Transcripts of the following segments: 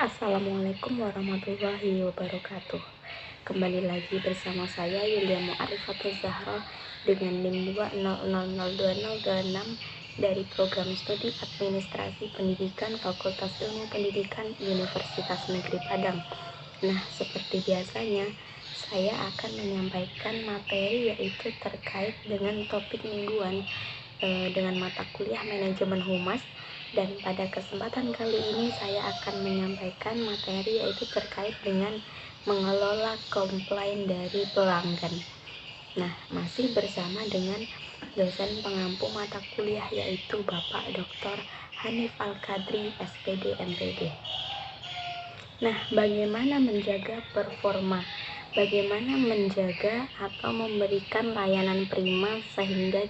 Assalamualaikum warahmatullahi wabarakatuh. Kembali lagi bersama saya Yulia Mu'arifatul Zahra dengan NIM 200020026 dari Program Studi Administrasi Pendidikan Fakultas Ilmu Pendidikan Universitas Negeri Padang. Nah, seperti biasanya, saya akan menyampaikan materi yaitu terkait dengan topik mingguan dengan mata kuliah Manajemen Humas. Dan pada kesempatan kali ini saya akan menyampaikan materi yaitu terkait dengan mengelola komplain dari pelanggan. Nah, masih bersama dengan dosen pengampu mata kuliah yaitu Bapak Dr. Hanif Al-Kadri, SPD, MPD. Nah, bagaimana menjaga performa? Bagaimana menjaga atau memberikan layanan prima sehingga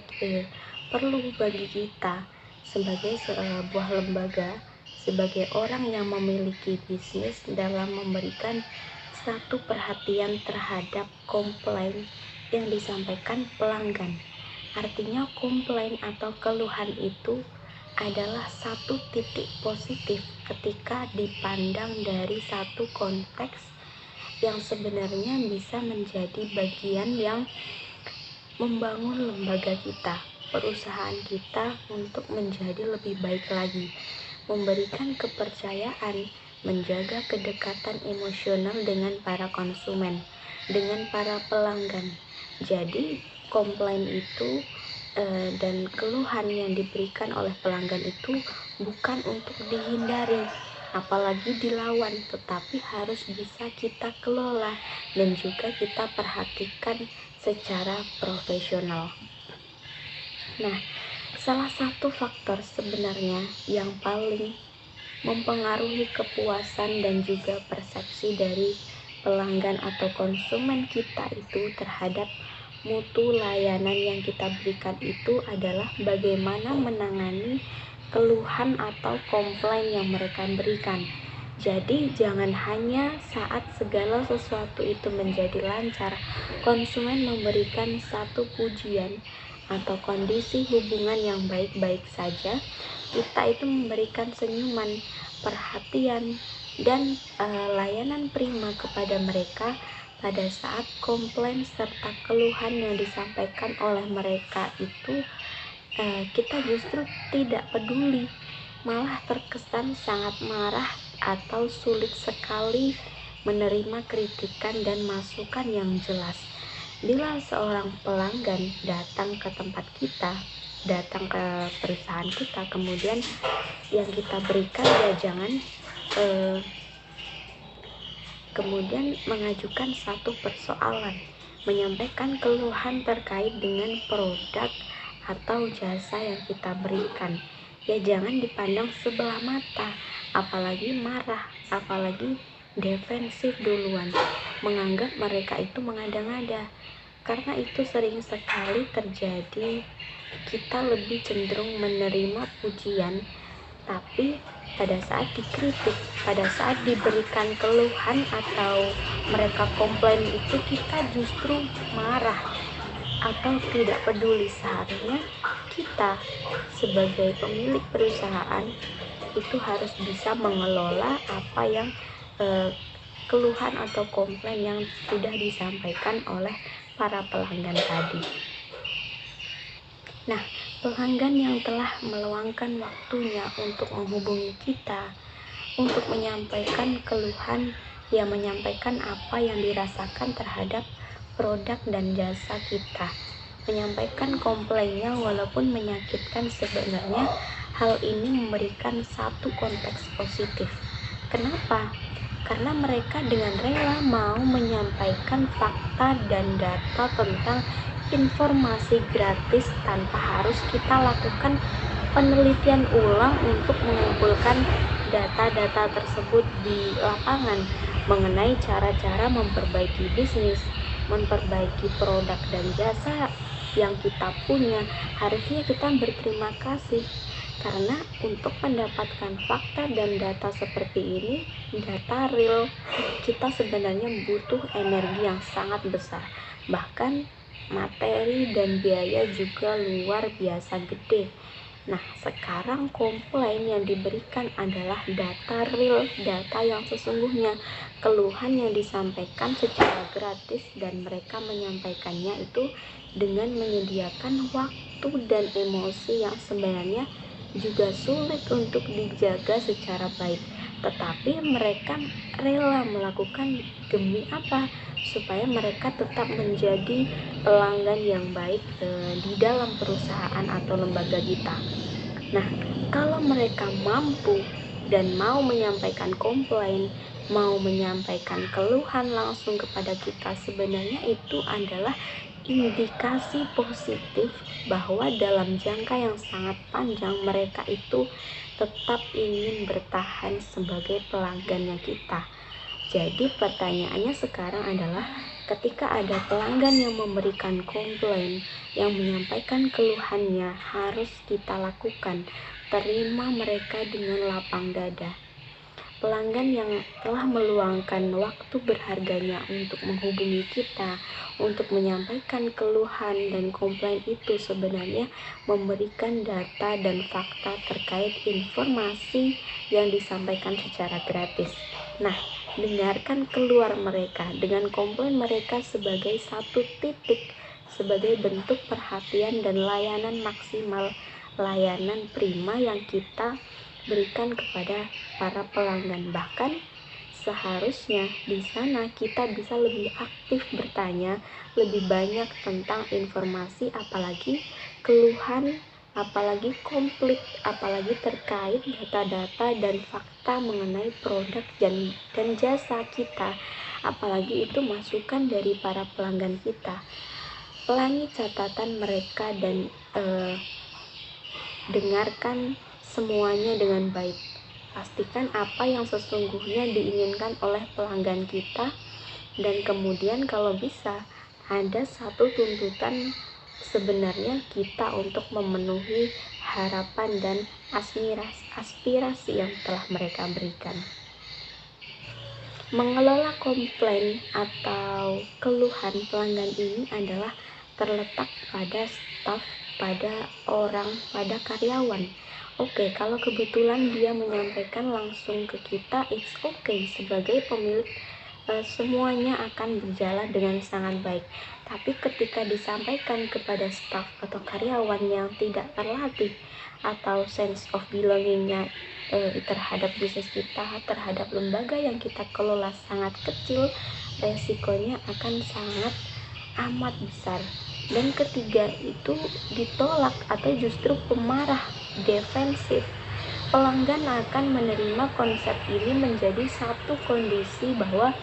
perlu bagi kita sebagai sebuah lembaga, sebagai orang yang memiliki bisnis dalam memberikan satu perhatian terhadap komplain yang disampaikan pelanggan. Artinya komplain atau keluhan itu adalah satu titik positif ketika dipandang dari satu konteks yang sebenarnya bisa menjadi bagian yang membangun lembaga kita, perusahaan kita untuk menjadi lebih baik lagi, memberikan kepercayaan, menjaga kedekatan emosional dengan para konsumen, dengan para pelanggan. Jadi komplain itu dan keluhan yang diberikan oleh pelanggan itu bukan untuk dihindari, apalagi dilawan, tetapi harus bisa kita kelola dan juga kita perhatikan secara profesional. Nah, salah satu faktor sebenarnya yang paling mempengaruhi kepuasan dan juga persepsi dari pelanggan atau konsumen kita itu terhadap mutu layanan yang kita berikan itu adalah bagaimana menangani keluhan atau komplain yang mereka berikan. Jadi jangan hanya saat segala sesuatu itu menjadi lancar, konsumen memberikan satu pujian atau kondisi hubungan yang baik-baik saja, kita itu memberikan senyuman, perhatian, dan layanan prima kepada mereka pada saat komplain serta keluhan yang disampaikan oleh mereka itu kita justru tidak peduli, malah terkesan sangat marah atau sulit sekali menerima kritikan dan masukan yang jelas. Bila seorang pelanggan datang ke tempat kita, datang ke perusahaan kita, kemudian yang kita berikan ya jangan kemudian mengajukan satu persoalan, menyampaikan keluhan terkait dengan produk atau jasa yang kita berikan. Ya jangan dipandang sebelah mata, apalagi marah, apalagi defensif duluan, menganggap mereka itu mengada-ngada. Karena itu sering sekali terjadi, kita lebih cenderung menerima pujian, tapi pada saat dikritik, pada saat diberikan keluhan atau mereka komplain itu kita justru marah atau tidak peduli. Seharusnya kita sebagai pemilik perusahaan itu harus bisa mengelola apa yang keluhan atau komplain yang sudah disampaikan oleh para pelanggan tadi. Nah, pelanggan yang telah meluangkan waktunya untuk menghubungi kita, untuk menyampaikan keluhan, yang menyampaikan apa yang dirasakan terhadap produk dan jasa kita, menyampaikan komplainnya walaupun menyakitkan, sebenarnya hal ini memberikan satu konteks positif. Kenapa? Karena mereka dengan rela mau menyampaikan fakta dan data tentang informasi gratis tanpa harus kita lakukan penelitian ulang untuk mengumpulkan data-data tersebut di lapangan mengenai cara-cara memperbaiki bisnis, memperbaiki produk dan jasa yang kita punya. Harusnya kita berterima kasih karena untuk mendapatkan fakta dan data seperti ini, data real, kita sebenarnya butuh energi yang sangat besar, bahkan materi dan biaya juga luar biasa gede. Nah, sekarang komplain yang diberikan adalah data real, data yang sesungguhnya, keluhan yang disampaikan secara gratis, dan mereka menyampaikannya itu dengan menyediakan waktu dan emosi yang sebenarnya juga sulit untuk dijaga secara baik. Tetapi mereka rela melakukan demi apa? Supaya mereka tetap menjadi pelanggan yang baik di dalam perusahaan atau lembaga kita. Nah, kalau mereka mampu dan mau menyampaikan komplain, mau menyampaikan keluhan langsung kepada kita, sebenarnya itu adalah indikasi positif bahwa dalam jangka yang sangat panjang mereka itu tetap ingin bertahan sebagai pelanggannya kita. Jadi pertanyaannya sekarang adalah, ketika ada pelanggan yang memberikan komplain, yang menyampaikan keluhannya, harus kita lakukan, terima mereka dengan lapang dada. Pelanggan yang telah meluangkan waktu berharganya untuk menghubungi kita, untuk menyampaikan keluhan dan komplain itu sebenarnya memberikan data dan fakta terkait informasi yang disampaikan secara gratis. Nah, dengarkan keluar mereka dengan komplain mereka sebagai satu titik, sebagai bentuk perhatian dan layanan maksimal, layanan prima yang kita berikan kepada para pelanggan. Bahkan seharusnya di sana kita bisa lebih aktif bertanya lebih banyak tentang informasi, apalagi keluhan, apalagi konflik, apalagi terkait data-data dan fakta mengenai produk dan jasa kita, apalagi itu masukan dari para pelanggan kita. Pelangi catatan mereka dan dengarkan semuanya dengan baik. Pastikan apa yang sesungguhnya diinginkan oleh pelanggan kita, dan kemudian kalau bisa ada satu tuntutan sebenarnya kita untuk memenuhi harapan dan aspirasi yang telah mereka berikan. Mengelola komplain atau keluhan pelanggan ini adalah terletak pada staf, pada orang, pada karyawan. Oke, kalau kebetulan dia menyampaikan langsung ke kita, it's okay. Sebagai pemilik, semuanya akan berjalan dengan sangat baik. Tapi ketika disampaikan kepada staf atau karyawan yang tidak terlatih, atau sense of belongingnya terhadap bisnis kita, terhadap lembaga yang kita kelola sangat kecil, resikonya akan sangat amat besar. Dan ketiga, itu ditolak atau justru pemarah, defensif. Pelanggan akan menerima konsep ini menjadi satu kondisi bahwa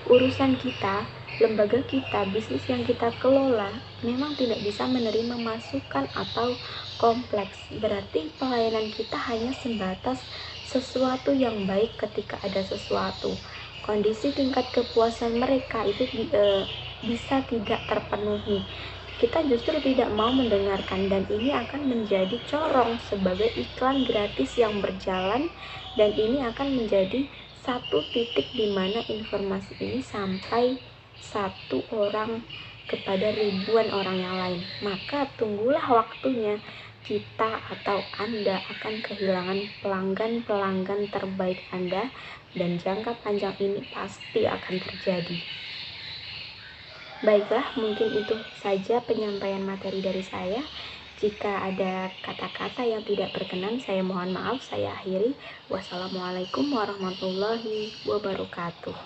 urusan kita, lembaga kita, bisnis yang kita kelola memang tidak bisa menerima masukan atau kompleks. Berarti pelayanan kita hanya sebatas sesuatu yang baik ketika ada sesuatu. Kondisi tingkat kepuasan mereka itu bisa tidak terpenuhi. Kita justru tidak mau mendengarkan, dan ini akan menjadi corong sebagai iklan gratis yang berjalan, dan ini akan menjadi satu titik di mana informasi ini sampai satu orang kepada ribuan orang yang lain. Maka tunggulah waktunya kita atau Anda akan kehilangan pelanggan-pelanggan terbaik Anda, dan jangka panjang ini pasti akan terjadi. Baiklah, mungkin itu saja penyampaian materi dari saya. Jika ada kata-kata yang tidak berkenan, saya mohon maaf, saya akhiri. Wassalamualaikum warahmatullahi wabarakatuh.